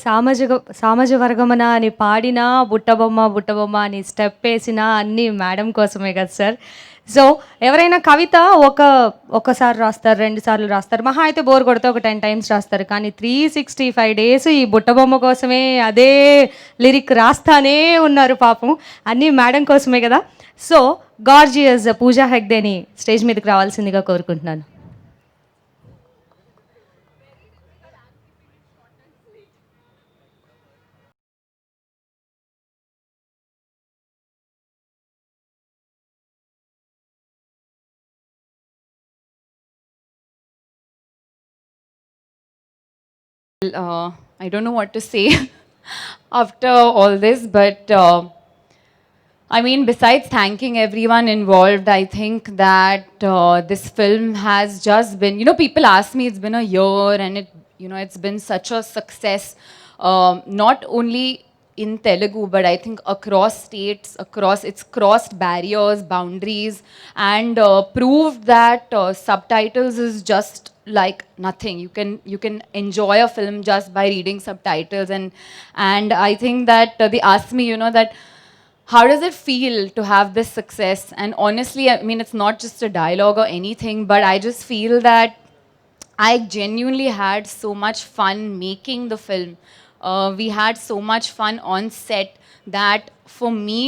సామాజిక సామాజ వర్గమన అని పాడినా, బుట్టబొమ్మ, బుట్టబొమ్మ అని స్టెప్పేసినా అన్నీ మేడం కోసమే కదా సార్. సో, ఎవరైనా కవిత ఒక్కసారి రాస్తారు, 2 సార్లు రాస్తారు. మహా అయితే బోర్ కొడితే ఒక 10 టైమ్స్ రాస్తారు. కానీ 365 డేస్ ఈ బుట్టబొమ్మ కోసమే అదే లిరిక్ రాస్తానే ఉన్నారు పాపం. అన్నీ మేడం కోసమే గదా! సో, గార్జియస్ పూజా హెగ్డేని స్టేజ్ మీదకి రావాల్సిందిగా కోరుకుంటున్నాను. I don't know what to say after all this, but I mean, besides thanking everyone involved, I think that this film has just been, people ask me, it's been a year and it's been such a success, not only in Telugu, but I think across states, it's crossed barriers, boundaries, and proved that subtitles is just like nothing. You can enjoy a film just by reading subtitles, and I think that they asked me, that how does it feel to have this success? And honestly, I mean, it's not just a dialogue or anything, but I just feel that I genuinely had so much fun making the film. We had so much fun on set that for me,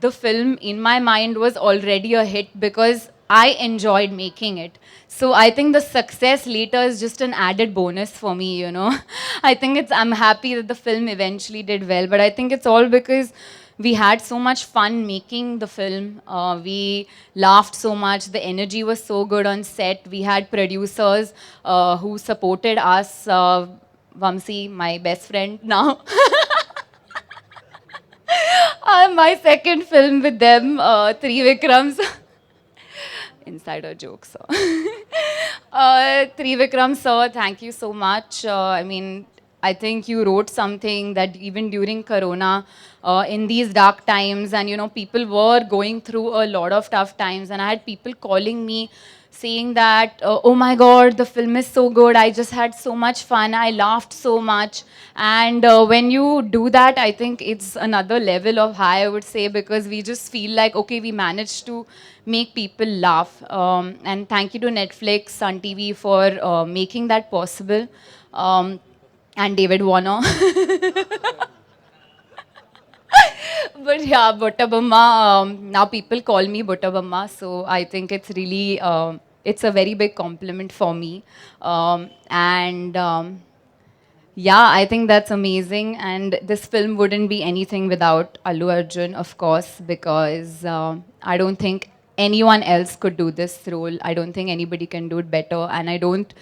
the film in my mind was already a hit because I enjoyed making it. So I think the success later is just an added bonus for me. I think I'm happy that the film eventually did well, but I think it's all because we had so much fun making the film. We laughed so much. The energy was so good on set. We had producers who supported us. Vamsi, my best friend now. My second film with them, Three Vikrams. Insider jokes. So. Trivikram sir, thank you so much. I mean, I think you wrote something that even during Corona, in these dark times, and people were going through a lot of tough times, and I had people calling me saying that, oh my God, the film is so good. I just had so much fun. I laughed so much. And when you do that, I think it's another level of high, I would say, because we just feel like, okay, we managed to make people laugh. And thank you to Netflix, Sun TV for making that possible. And David Warner. But yeah, Buttabamma, now people call me Buttabamma, so I think it's really, it's a very big compliment for me. And yeah, I think that's amazing. And this film wouldn't be anything without Allu Arjun, of course, because I don't think anyone else could do this role. I don't think anybody can do it better. And I don't,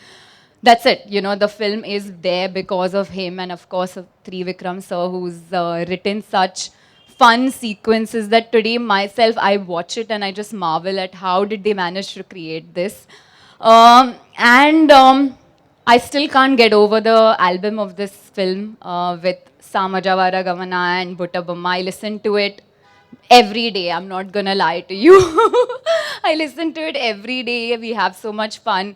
that's it. The film is there because of him and, of course, of Trivikram sir, who's written such fun sequences that today myself, I watch it and I just marvel at how did they manage to create this. And I still can't get over the album of this film with Samajavara Gavana and Buttabamma. I listen to it every day. I'm not gonna lie to you. I listen to it every day. We have so much fun.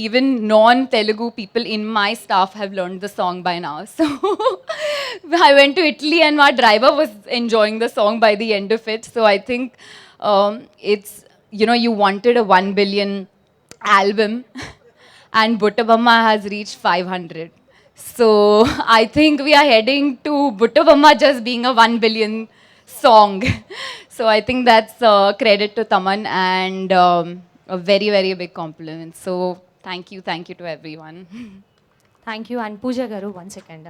Even non-Telugu people in my staff have learned the song by now. So I went to Italy and my driver was enjoying the song by the end of it. So I think it's, you wanted a 1 billion album and Buttabamma has reached 500. So I think we are heading to Buttabamma just being a 1 billion song. So I think that's credit to Taman and a very, very big compliment. So thank you to everyone. Thank you. And Pooja garu 1 second.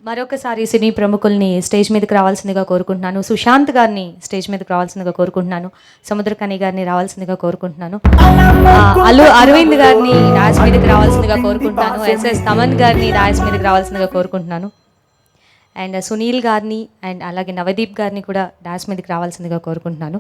మరొకసారి సినీ ప్రముఖుల్ని stage మీదకి రావాల్సిందిగా కోరుకుంటున్నాను. సుశాంత్ గారిని stage మీదకి రావాల్సిందిగా కోరుకుంటున్నాను. సముద్రకని గారిని రావాల్సిందిగా కోరుకుంటున్నాను. అల్లు అరవింద్ గారిని డాన్స్ మీదకి రావాల్సిందిగా కోరుకుంటున్నాను. ఎస్ఎస్ తమన్ గారిని డాన్స్ మీదకి రావాల్సిందిగా కోరుకుంటున్నాను. అండ్ సునీల్ గారిని అండ్ అలాగే నవదీప్ గారిని కూడా డాన్స్ మీదకి రావాల్సిందిగా కోరుకుంటున్నాను.